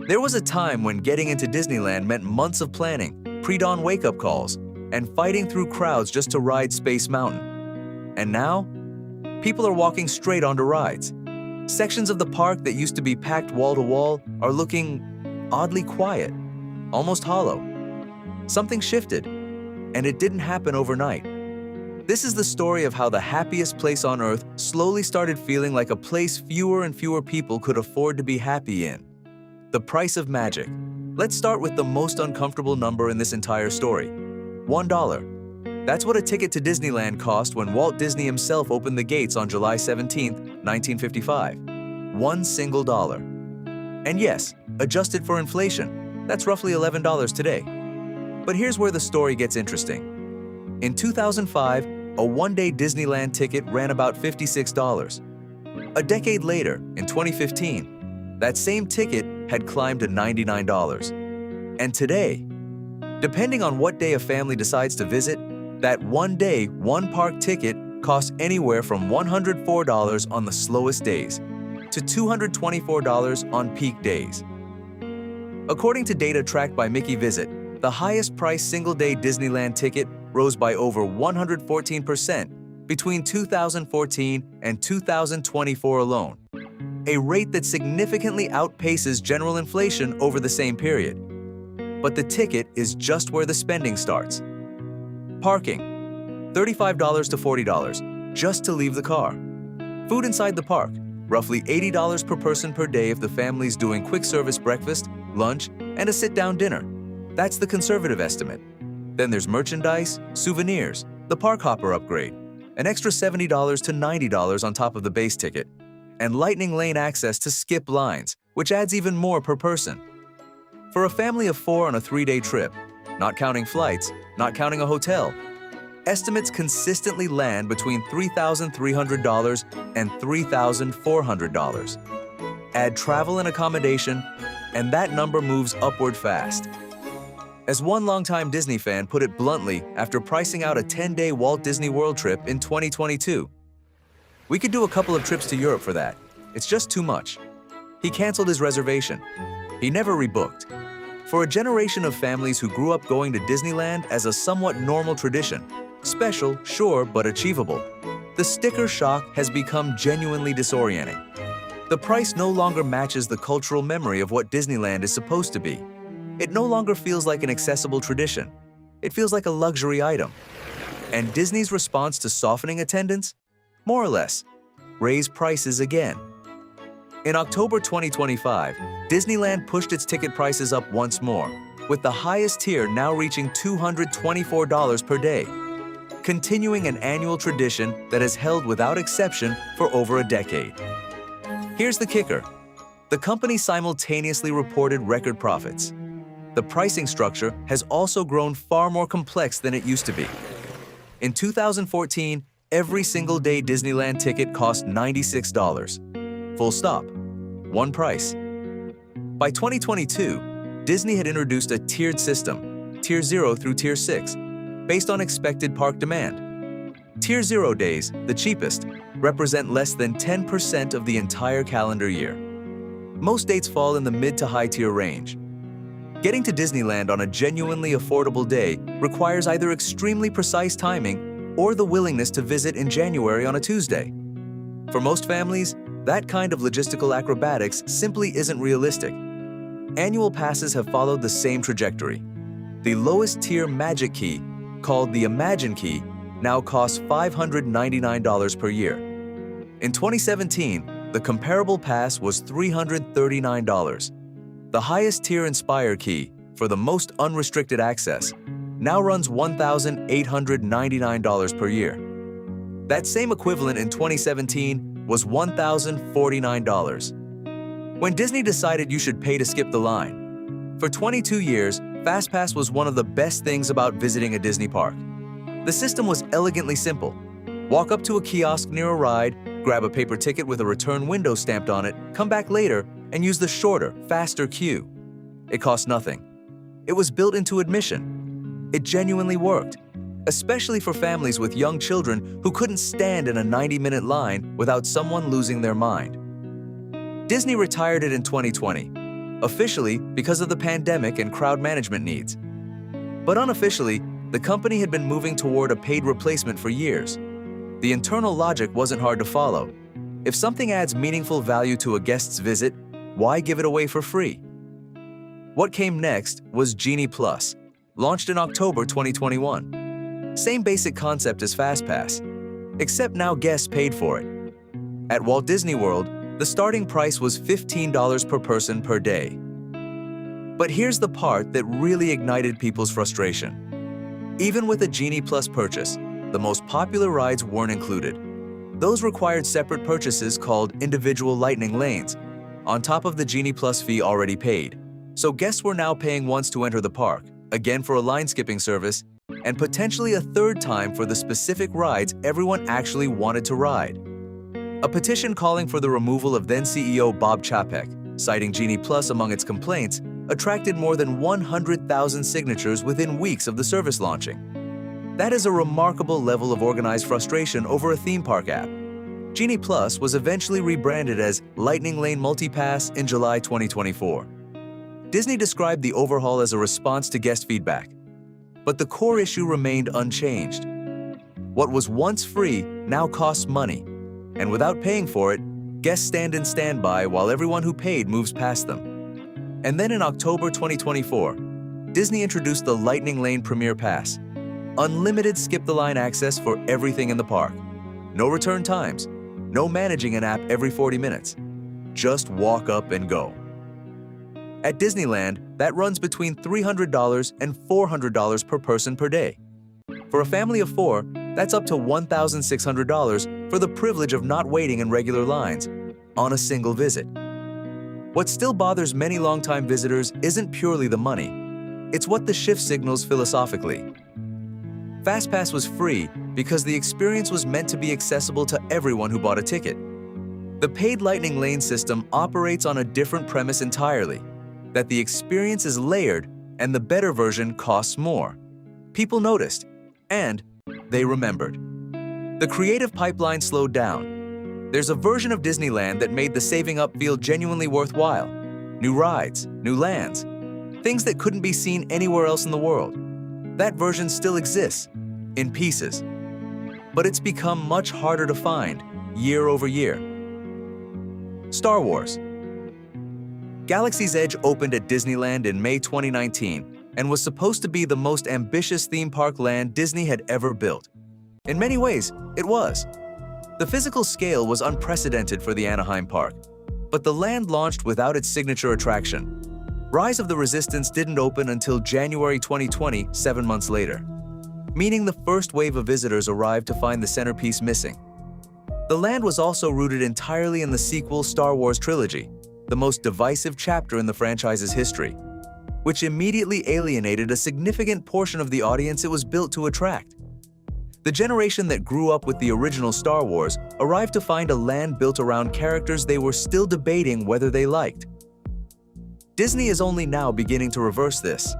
There was a time when getting into Disneyland meant months of planning, pre-dawn wake-up calls, and fighting through crowds just to ride Space Mountain. And now, people are walking straight onto rides. Sections of the park that used to be packed wall-to-wall are looking oddly quiet, almost hollow. Something shifted, and it didn't happen overnight. This is the story of how the happiest place on Earth slowly started feeling like a place fewer and fewer people could afford to be happy in. The price of magic. Let's start with the most uncomfortable number in this entire story: $1. That's what a ticket to Disneyland cost when Walt Disney himself opened the gates on July 17, 1955. One single dollar. And yes, adjusted for inflation, that's roughly $11 today. But here's where the story gets interesting. In 2005, a one-day Disneyland ticket ran about $56. A decade later, in 2015, that same ticket had climbed to $99. And today, depending on what day a family decides to visit, that one-day, one-park ticket costs anywhere from $104 on the slowest days to $224 on peak days. According to data tracked by Mickey Visit, the highest-priced single-day Disneyland ticket rose by over 114% between 2014 and 2024 alone, a rate that significantly outpaces general inflation over the same period. But the ticket is just where the spending starts. Parking, $35 to $40 just to leave the car. Food inside the park, roughly $80 per person per day if the family's doing quick service breakfast, lunch, and a sit-down dinner. That's the conservative estimate. Then there's merchandise, souvenirs, the park hopper upgrade, an extra $70 to $90 on top of the base ticket, and lightning lane access to skip lines, which adds even more per person. For a family of 4 on a 3-day trip, not counting flights, not counting a hotel, estimates consistently land between $3,300 and $3,400. Add travel and accommodation, and that number moves upward fast. As one longtime Disney fan put it bluntly after pricing out a 10-day Walt Disney World trip in 2022, "We could do a couple of trips to Europe for that. It's just too much." He canceled his reservation. He never rebooked. For a generation of families who grew up going to Disneyland as a somewhat normal tradition, special, sure, but achievable, the sticker shock has become genuinely disorienting. The price no longer matches the cultural memory of what Disneyland is supposed to be. It no longer feels like an accessible tradition. It feels like a luxury item. And Disney's response to softening attendance? More or less, raise prices again. In October 2025, Disneyland pushed its ticket prices up once more, with the highest tier now reaching $224 per day, continuing an annual tradition that has held without exception for over a decade. Here's the kicker. The company simultaneously reported record profits. The pricing structure has also grown far more complex than it used to be. In 2014, every single-day Disneyland ticket cost $96. Full stop. One price. By 2022, Disney had introduced a tiered system, Tier 0 through Tier 6, based on expected park demand. Tier 0 days, the cheapest, represent less than 10% of the entire calendar year. Most dates fall in the mid to high tier range. Getting to Disneyland on a genuinely affordable day requires either extremely precise timing or the willingness to visit in January on a Tuesday. For most families, that kind of logistical acrobatics simply isn't realistic. Annual passes have followed the same trajectory. The lowest tier Magic Key, called the Imagine Key, now costs $599 per year. In 2017, the comparable pass was $339. The highest tier Inspire Key, for the most unrestricted access, now runs $1,899 per year. That same equivalent in 2017 was $1,049. When Disney decided you should pay to skip the line. For 22 years, FastPass was one of the best things about visiting a Disney park. The system was elegantly simple. Walk up to a kiosk near a ride, grab a paper ticket with a return window stamped on it, come back later, and use the shorter, faster queue. It cost nothing. It was built into admission. It genuinely worked, especially for families with young children who couldn't stand in a 90-minute line without someone losing their mind. Disney retired it in 2020, officially because of the pandemic and crowd management needs. But unofficially, the company had been moving toward a paid replacement for years. The internal logic wasn't hard to follow. If something adds meaningful value to a guest's visit, why give it away for free? What came next was Genie Plus, launched in October 2021. Same basic concept as FastPass, except now guests paid for it. At Walt Disney World, the starting price was $15 per person per day. But here's the part that really ignited people's frustration. Even with a Genie Plus purchase, the most popular rides weren't included. Those required separate purchases called individual lightning lanes, on top of the Genie Plus fee already paid. So guests were now paying once to enter the park, again for a line-skipping service, and potentially a third time for the specific rides everyone actually wanted to ride. A petition calling for the removal of then-CEO Bob Chapek, citing Genie Plus among its complaints, attracted more than 100,000 signatures within weeks of the service launching. That is a remarkable level of organized frustration over a theme park app. Genie Plus was eventually rebranded as Lightning Lane MultiPass in July 2024. Disney described the overhaul as a response to guest feedback. But the core issue remained unchanged. What was once free now costs money, and without paying for it, guests stand in standby while everyone who paid moves past them. And then in October 2024, Disney introduced the Lightning Lane Premier Pass, unlimited skip-the-line access for everything in the park. No return times, no managing an app every 40 minutes. Just walk up and go. At Disneyland, that runs between $300 and $400 per person per day. For a family of 4, that's up to $1,600 for the privilege of not waiting in regular lines on a single visit. What still bothers many longtime visitors isn't purely the money. It's what the shift signals philosophically. FastPass was free because the experience was meant to be accessible to everyone who bought a ticket. The paid Lightning Lane system operates on a different premise entirely, that the experience is layered and the better version costs more. People noticed, and they remembered. The creative pipeline slowed down. There's a version of Disneyland that made the saving up feel genuinely worthwhile. New rides, new lands, things that couldn't be seen anywhere else in the world. That version still exists, in pieces. But it's become much harder to find, year over year. Star Wars. Galaxy's Edge opened at Disneyland in May 2019 and was supposed to be the most ambitious theme park land Disney had ever built. In many ways, it was. The physical scale was unprecedented for the Anaheim park, but the land launched without its signature attraction. Rise of the Resistance didn't open until January 2020, 7 months later, meaning the first wave of visitors arrived to find the centerpiece missing. The land was also rooted entirely in the sequel Star Wars trilogy, the most divisive chapter in the franchise's history, which immediately alienated a significant portion of the audience it was built to attract. The generation that grew up with the original Star Wars arrived to find a land built around characters they were still debating whether they liked. Disney is only now beginning to reverse this.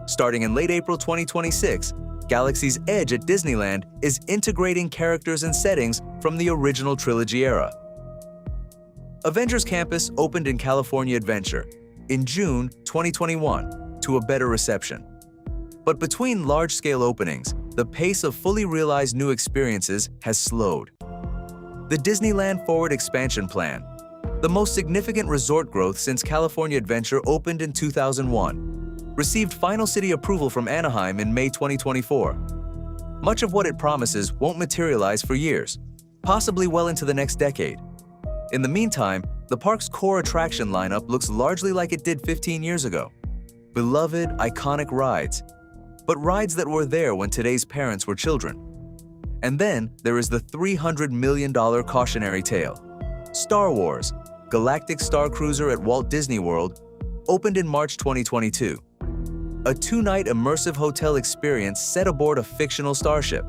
Starting in late April 2026, Galaxy's Edge at Disneyland is integrating characters and settings from the original trilogy era. Avengers Campus opened in California Adventure in June 2021 to a better reception. But between large-scale openings, the pace of fully realized new experiences has slowed. The Disneyland Forward expansion plan, the most significant resort growth since California Adventure opened in 2001, received final city approval from Anaheim in May 2024. Much of what it promises won't materialize for years, possibly well into the next decade. In the meantime, the park's core attraction lineup looks largely like it did 15 years ago. Beloved, iconic rides, but rides that were there when today's parents were children. And then there is the $300 million cautionary tale. Star Wars, Galactic Star Cruiser at Walt Disney World, opened in March 2022. A 2-night immersive hotel experience set aboard a fictional starship.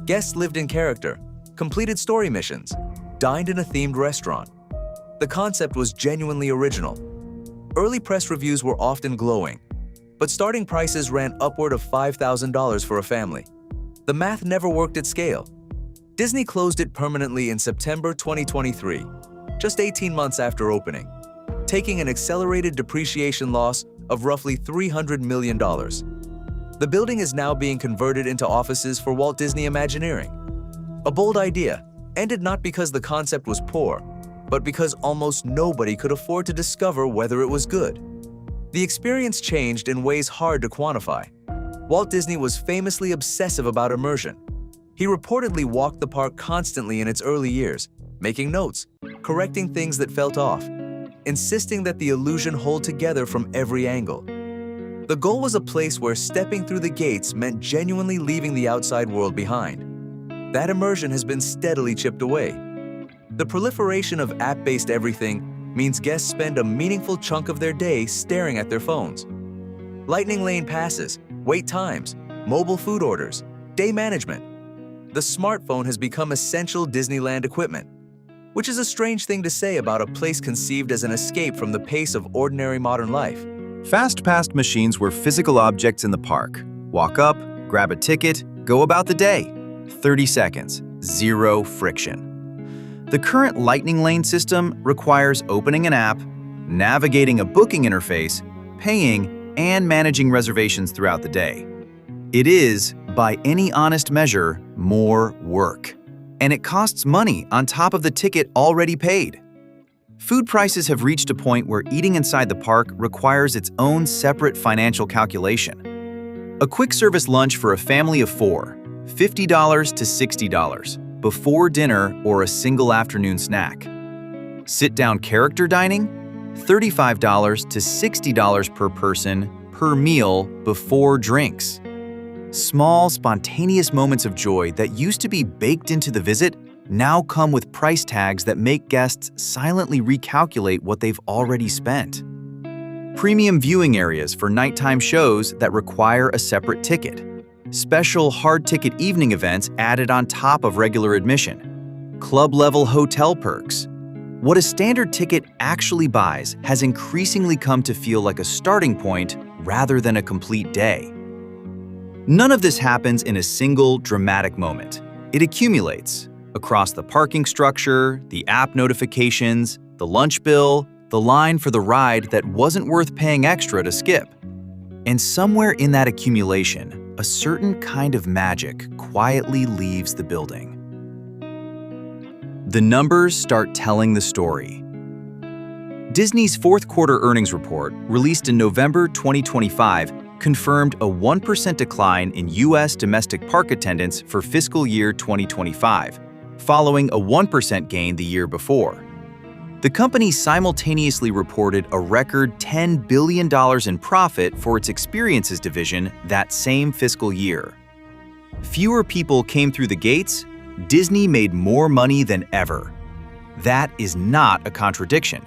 Guests lived in character, completed story missions, dined in a themed restaurant. The concept was genuinely original. Early press reviews were often glowing, but starting prices ran upward of $5,000 for a family. The math never worked at scale. Disney closed it permanently in September 2023, just 18 months after opening. taking an accelerated depreciation loss of roughly $300 million. The building is now being converted into offices for Walt Disney Imagineering. A bold idea, ended not because the concept was poor, but because almost nobody could afford to discover whether it was good. The experience changed in ways hard to quantify. Walt Disney was famously obsessive about immersion. He reportedly walked the park constantly in its early years, making notes, correcting things that felt off, insisting that the illusion hold together from every angle. The goal was a place where stepping through the gates meant genuinely leaving the outside world behind. That immersion has been steadily chipped away. The proliferation of app-based everything means guests spend a meaningful chunk of their day staring at their phones. Lightning lane passes, wait times, mobile food orders, day management. The smartphone has become essential Disneyland equipment, which is a strange thing to say about a place conceived as an escape from the pace of ordinary modern life. Fast Pass machines were physical objects in the park. Walk up, grab a ticket, go about the day. 30 seconds, zero friction. The current Lightning Lane system requires opening an app, navigating a booking interface, paying, and managing reservations throughout the day. It is, by any honest measure, more work. And it costs money on top of the ticket already paid. Food prices have reached a point where eating inside the park requires its own separate financial calculation. A quick service lunch for a family of 4, $50 to $60, before dinner or a single afternoon snack. Sit-down character dining, $35 to $60 per person per meal before drinks. Small, spontaneous moments of joy that used to be baked into the visit now come with price tags that make guests silently recalculate what they've already spent. Premium viewing areas for nighttime shows that require a separate ticket. Special hard-ticket evening events added on top of regular admission. Club-level hotel perks. What a standard ticket actually buys has increasingly come to feel like a starting point rather than a complete day. None of this happens in a single dramatic moment. It accumulates across the parking structure, the app notifications, the lunch bill, the line for the ride that wasn't worth paying extra to skip. And somewhere in that accumulation, a certain kind of magic quietly leaves the building. The numbers start telling the story. Disney's fourth quarter earnings report, released in November 2025, confirmed a 1% decline in U.S. domestic park attendance for fiscal year 2025, following a 1% gain the year before. The company simultaneously reported a record $10 billion in profit for its experiences division that same fiscal year. Fewer people came through the gates, Disney made more money than ever. That is not a contradiction.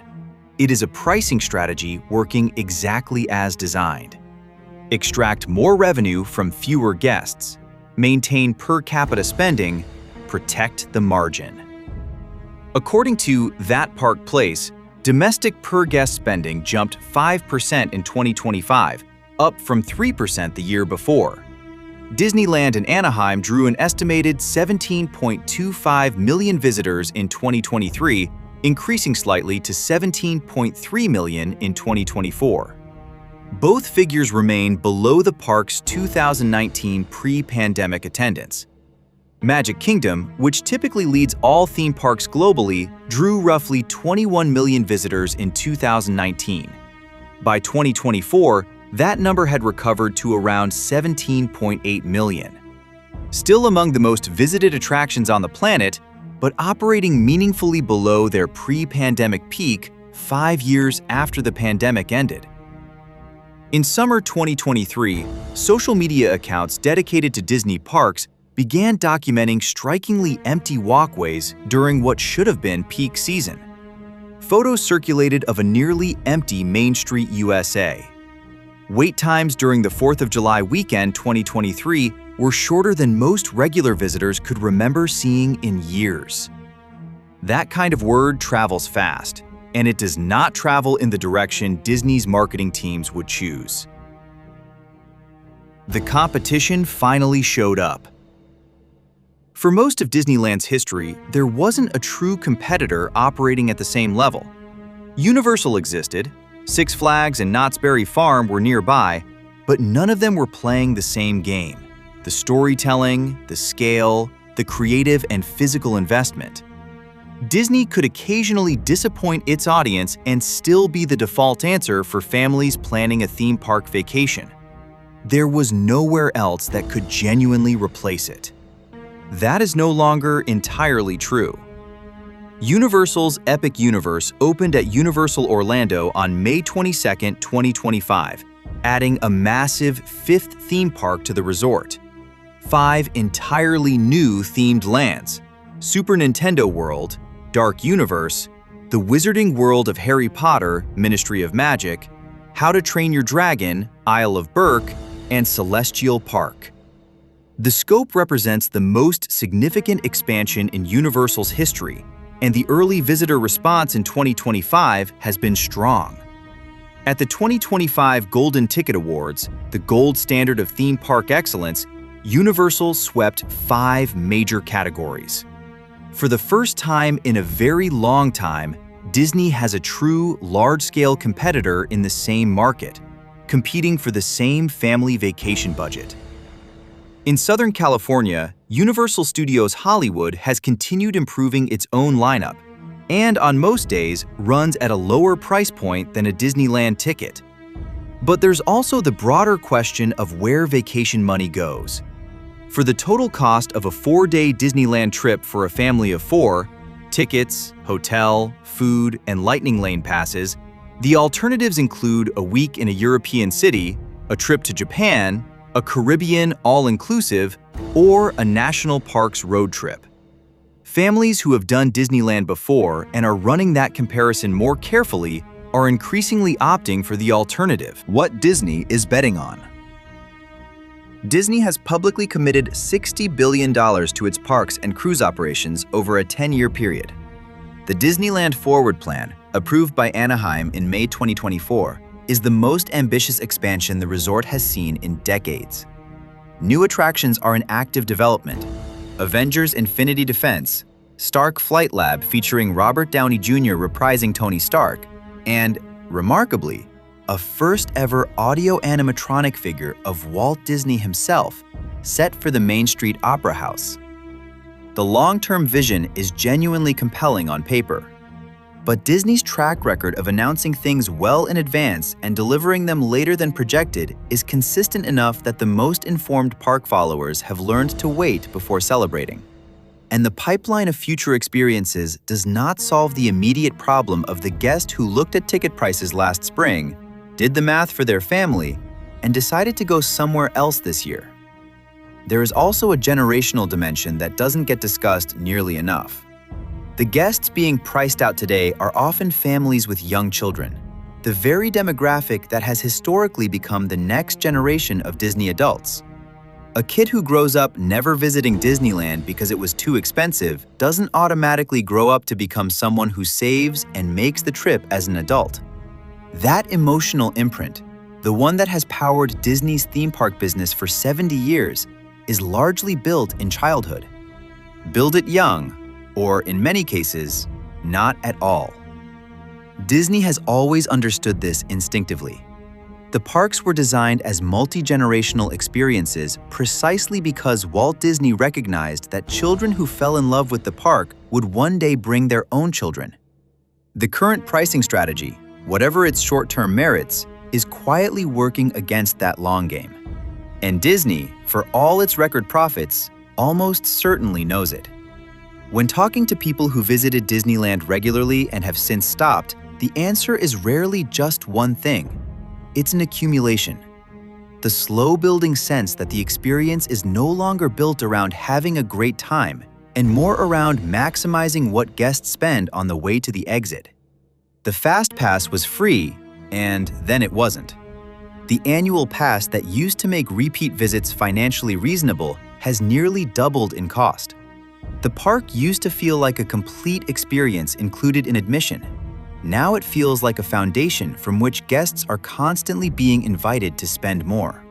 It is a pricing strategy working exactly as designed. Extract more revenue from fewer guests, maintain per capita spending, protect the margin. According to That Park Place, domestic per-guest spending jumped 5% in 2025, up from 3% the year before. Disneyland in Anaheim drew an estimated 17.25 million visitors in 2023, increasing slightly to 17.3 million in 2024. Both figures remain below the park's 2019 pre-pandemic attendance. Magic Kingdom, which typically leads all theme parks globally, drew roughly 21 million visitors in 2019. By 2024, that number had recovered to around 17.8 million. Still among the most visited attractions on the planet, but operating meaningfully below their pre-pandemic peak 5 years after the pandemic ended. In summer 2023, social media accounts dedicated to Disney parks began documenting strikingly empty walkways during what should have been peak season. Photos circulated of a nearly empty Main Street, USA. Wait times during the 4th of July weekend 2023 were shorter than most regular visitors could remember seeing in years. That kind of word travels fast, and it does not travel in the direction Disney's marketing teams would choose. The competition finally showed up. For most of Disneyland's history, there wasn't a true competitor operating at the same level. Universal existed, Six Flags and Knott's Berry Farm were nearby, but none of them were playing the same game. The storytelling, the scale, the creative and physical investment. Disney could occasionally disappoint its audience and still be the default answer for families planning a theme park vacation. There was nowhere else that could genuinely replace it. That is no longer entirely true. Universal's Epic Universe opened at Universal Orlando on May 22, 2025, adding a massive fifth theme park to the resort. 5 entirely new themed lands: Super Nintendo World, Dark Universe, The Wizarding World of Harry Potter, Ministry of Magic, How to Train Your Dragon, Isle of Berk, and Celestial Park. The scope represents the most significant expansion in Universal's history, and the early visitor response in 2025 has been strong. At the 2025 Golden Ticket Awards, the gold standard of theme park excellence, Universal swept 5 major categories. For the first time in a very long time, Disney has a true large-scale competitor in the same market, competing for the same family vacation budget. In Southern California, Universal Studios Hollywood has continued improving its own lineup, and on most days runs at a lower price point than a Disneyland ticket. But there's also the broader question of where vacation money goes. For the total cost of a 4-day Disneyland trip for a family of 4, tickets, hotel, food, and lightning lane passes, the alternatives include a week in a European city, a trip to Japan, a Caribbean all-inclusive, or a national parks road trip. Families who have done Disneyland before and are running that comparison more carefully are increasingly opting for the alternative. What Disney is betting on. Disney has publicly committed $60 billion to its parks and cruise operations over a 10-year period. The Disneyland Forward Plan, approved by Anaheim in May 2024, is the most ambitious expansion the resort has seen in decades. New attractions are in active development: Avengers Infinity Defense, Stark Flight Lab featuring Robert Downey Jr. reprising Tony Stark, and, remarkably, a first-ever audio animatronic figure of Walt Disney himself, set for the Main Street Opera House. The long-term vision is genuinely compelling on paper. But Disney's track record of announcing things well in advance and delivering them later than projected is consistent enough that the most informed park followers have learned to wait before celebrating. And the pipeline of future experiences does not solve the immediate problem of the guest who looked at ticket prices last spring, did the math for their family, and decided to go somewhere else this year. There is also a generational dimension that doesn't get discussed nearly enough. The guests being priced out today are often families with young children, the very demographic that has historically become the next generation of Disney adults. A kid who grows up never visiting Disneyland because it was too expensive doesn't automatically grow up to become someone who saves and makes the trip as an adult. That emotional imprint, the one that has powered Disney's theme park business for 70 years, is largely built in childhood. Build it young, or in many cases, not at all. Disney has always understood this instinctively. The parks were designed as multi-generational experiences precisely because Walt Disney recognized that children who fell in love with the park would one day bring their own children. The current pricing strategy, whatever its short-term merits, is quietly working against that long game. And Disney, for all its record profits, almost certainly knows it. When talking to people who visited Disneyland regularly and have since stopped, the answer is rarely just one thing. It's an accumulation. The slow-building sense that the experience is no longer built around having a great time and more around maximizing what guests spend on the way to the exit. The Fast Pass was free, and then it wasn't. The annual pass that used to make repeat visits financially reasonable has nearly doubled in cost. The park used to feel like a complete experience included in admission. Now it feels like a foundation from which guests are constantly being invited to spend more.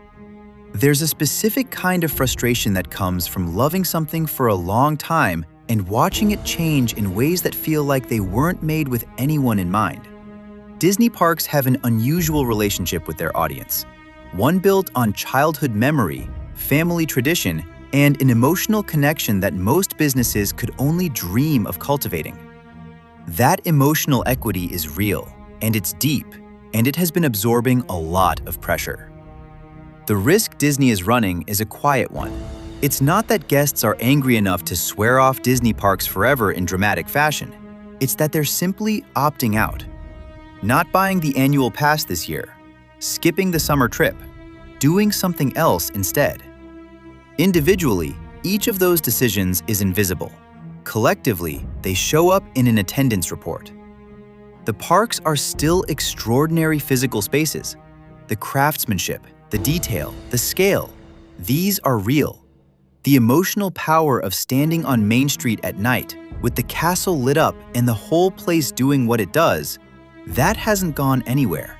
There's a specific kind of frustration that comes from loving something for a long time and watching it change in ways that feel like they weren't made with anyone in mind. Disney parks have an unusual relationship with their audience, one built on childhood memory, family tradition, and an emotional connection that most businesses could only dream of cultivating. That emotional equity is real, and it's deep, and it has been absorbing a lot of pressure. The risk Disney is running is a quiet one. It's not that guests are angry enough to swear off Disney parks forever in dramatic fashion. It's that they're simply opting out. Not buying the annual pass this year, skipping the summer trip, doing something else instead. Individually, each of those decisions is invisible. Collectively, they show up in an attendance report. The parks are still extraordinary physical spaces. The craftsmanship, the detail, the scale, these are real. The emotional power of standing on Main Street at night, with the castle lit up and the whole place doing what it does, that hasn't gone anywhere.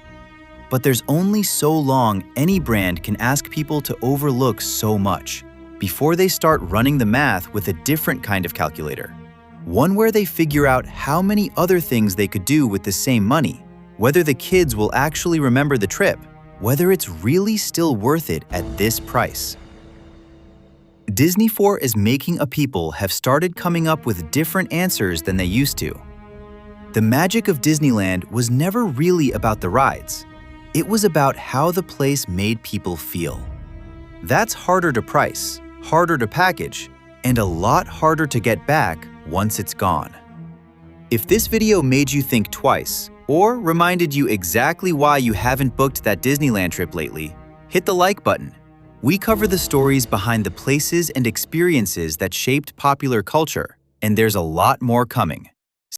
But there's only so long any brand can ask people to overlook so much before they start running the math with a different kind of calculator. One where they figure out how many other things they could do with the same money, whether the kids will actually remember the trip, whether it's really still worth it at this price. Disney 4 is making a people have started coming up with different answers than they used to. The magic of Disneyland was never really about the rides. It was about how the place made people feel. That's harder to price, harder to package, and a lot harder to get back once it's gone. If this video made you think twice, or reminded you exactly why you haven't booked that Disneyland trip lately, hit the like button. We cover the stories behind the places and experiences that shaped popular culture, and there's a lot more coming.